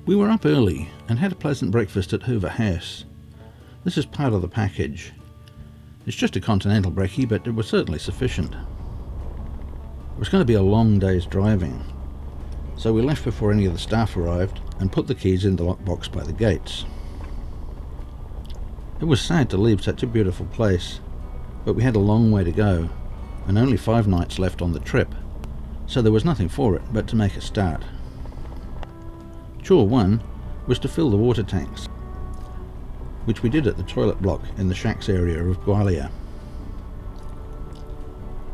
We were up early and had a pleasant breakfast at Hoover House. This is part of the package. It's just a continental brekkie, but it was certainly sufficient. It was going to be a long day's driving, so we left before any of the staff arrived and put the keys in the lockbox by the gates. It was sad to leave such a beautiful place, but we had a long way to go and only 5 nights left on the trip, so there was nothing for it but to make a start. Chore 1 was to fill the water tanks, which we did at the toilet block in the shacks area of Gwalia.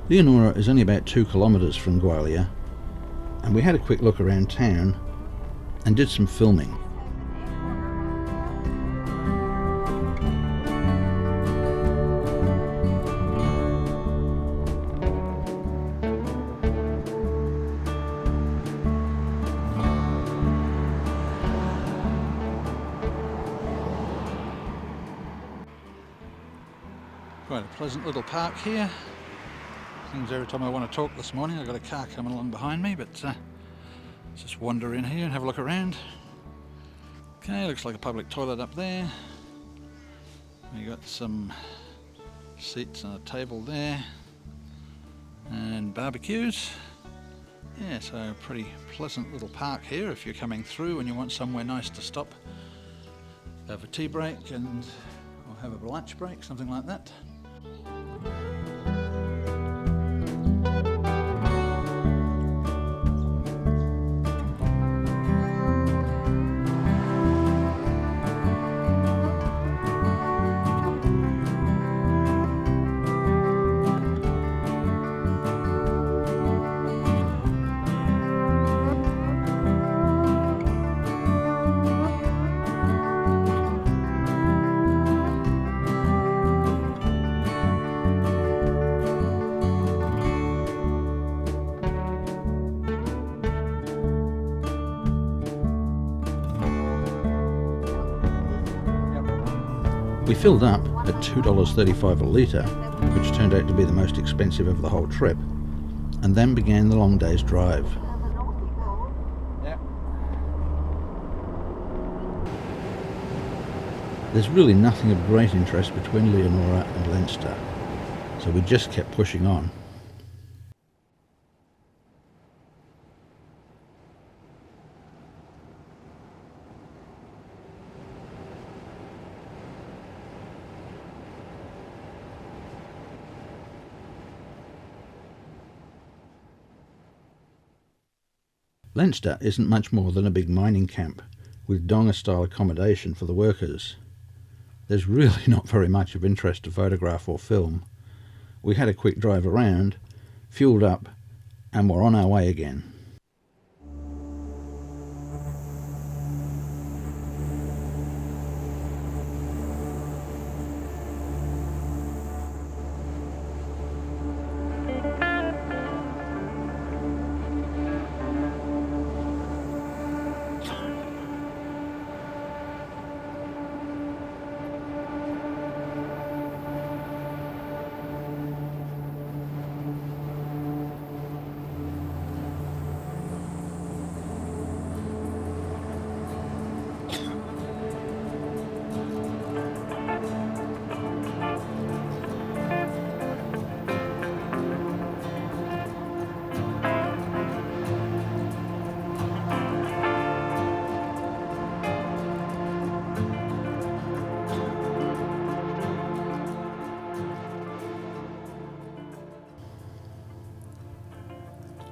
Leonora is only about 2 kilometres from Gwalia, and we had a quick look around town and did some filming. Quite a pleasant little park here. Seems every time I want to talk this morning I've got a car coming along behind me, but let's just wander in here and have a look around. Okay, looks like a public toilet up there. We got some seats and a table there, and barbecues. Yeah, so a pretty pleasant little park here if you're coming through and you want somewhere nice to stop, have a tea break or have a lunch break, something like that. We filled up at $2.35 a litre, which turned out to be the most expensive of the whole trip, and then began the long day's drive. There's really nothing of great interest between Leonora and Leinster, so we just kept pushing on. Leinster isn't much more than a big mining camp with donga-style accommodation for the workers. There's really not very much of interest to photograph or film. We had a quick drive around, fueled up, and were on our way again.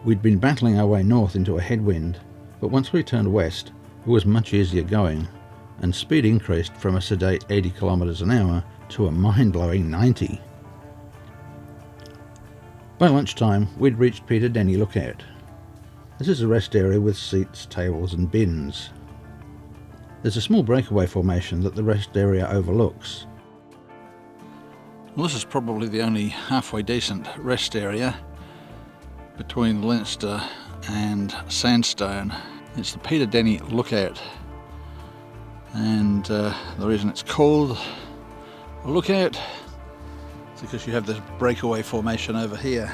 We'd been battling our way north into a headwind, but once we turned west, it was much easier going, and speed increased from a sedate 80 kilometres an hour to a mind-blowing 90. By lunchtime, we'd reached Denny Lookout. This is a rest area with seats, tables and bins. There's a small breakaway formation that the rest area overlooks. Well, this is probably the only halfway decent rest area between Leinster and Sandstone. It's the Denny Lookout, and the reason it's called a lookout is because you have this breakaway formation over here.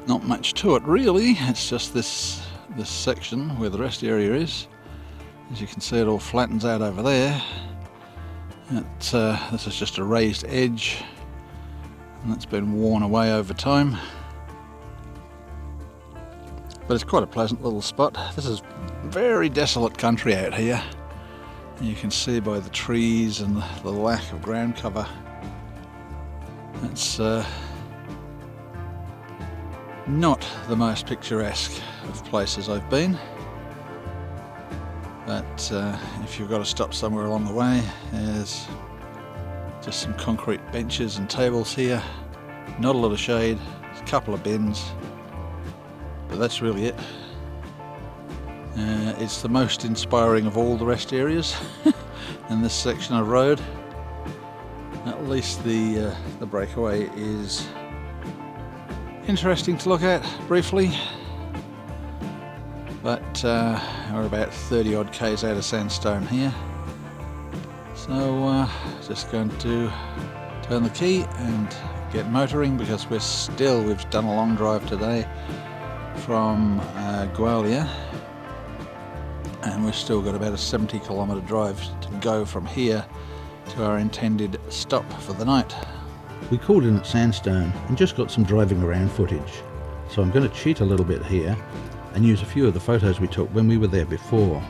Not much to it really, it's just this section where the rest area is, As you can see, it all flattens out over there. This is just a raised edge, and that's been worn away over time. But it's quite a pleasant little spot. This is very desolate country out here. You can see by the trees and the lack of ground cover. It's not the most picturesque of places I've been. But if you've got to stop somewhere along the way, there's just some concrete benches and tables here. Not a lot of shade, a couple of bins, but that's really it. It's the most inspiring of all the rest areas in this section of road. At least the breakaway is interesting to look at briefly. But we're about 30 odd k's out of Sandstone here, so just going to turn the key and get motoring, because we've done a long drive today from Weir, and we've still got about a 70 kilometre drive to go from here to our intended stop for the night. We called in at Sandstone and just got some driving around footage, so I'm going to cheat a little bit here and use a few of the photos we took when we were there before.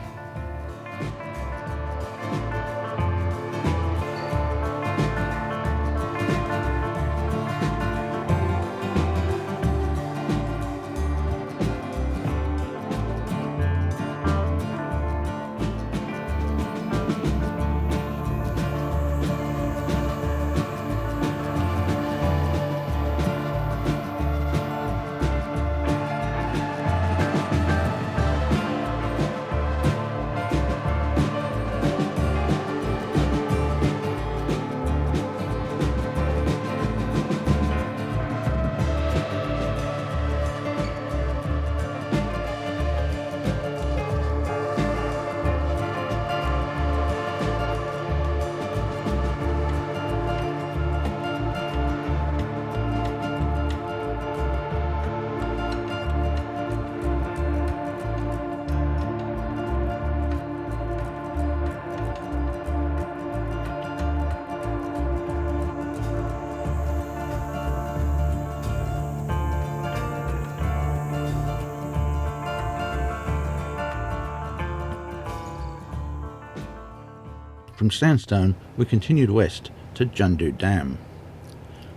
From Sandstone, we continued west to Jundoo Dam.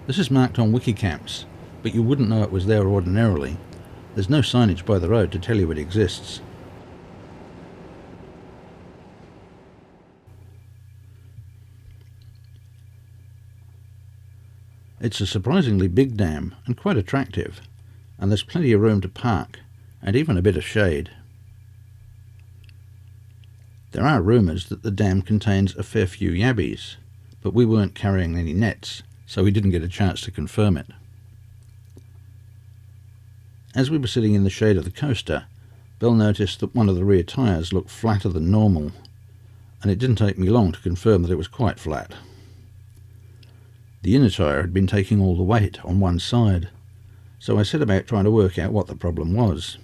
This is marked on Wikicamps, but you wouldn't know it was there ordinarily. There's no signage by the road to tell you it exists. It's a surprisingly big dam and quite attractive, and there's plenty of room to park and even a bit of shade. There are rumours that the dam contains a fair few yabbies, but we weren't carrying any nets, so we didn't get a chance to confirm it. As we were sitting in the shade of the coaster, Bill noticed that one of the rear tyres looked flatter than normal, and it didn't take me long to confirm that it was quite flat. The inner tyre had been taking all the weight on one side, so I set about trying to work out what the problem was.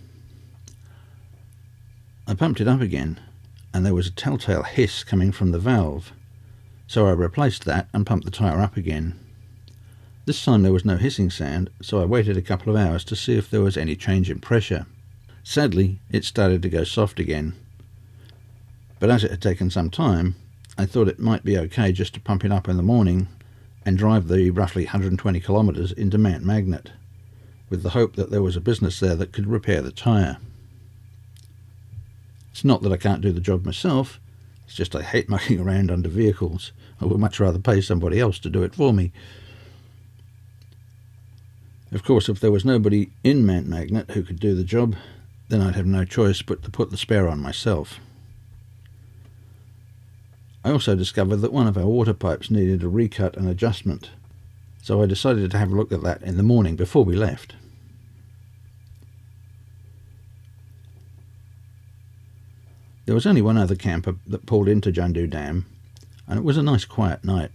I pumped it up again, and there was a telltale hiss coming from the valve, so I replaced that and pumped the tyre up again. This time there was no hissing sound, so I waited a couple of hours to see if there was any change in pressure. Sadly, it started to go soft again, but as it had taken some time, I thought it might be okay just to pump it up in the morning and drive the roughly 120 kilometres into Mount Magnet, with the hope that there was a business there that could repair the tyre. It's not that I can't do the job myself, it's just I hate mucking around under vehicles. I would much rather pay somebody else to do it for me. Of course, if there was nobody in Mount Magnet who could do the job, then I'd have no choice but to put the spare on myself. I also discovered that one of our water pipes needed a recut and adjustment, so I decided to have a look at that in the morning before we left. There was only one other camper that pulled into Jundoo Dam, and it was a nice quiet night.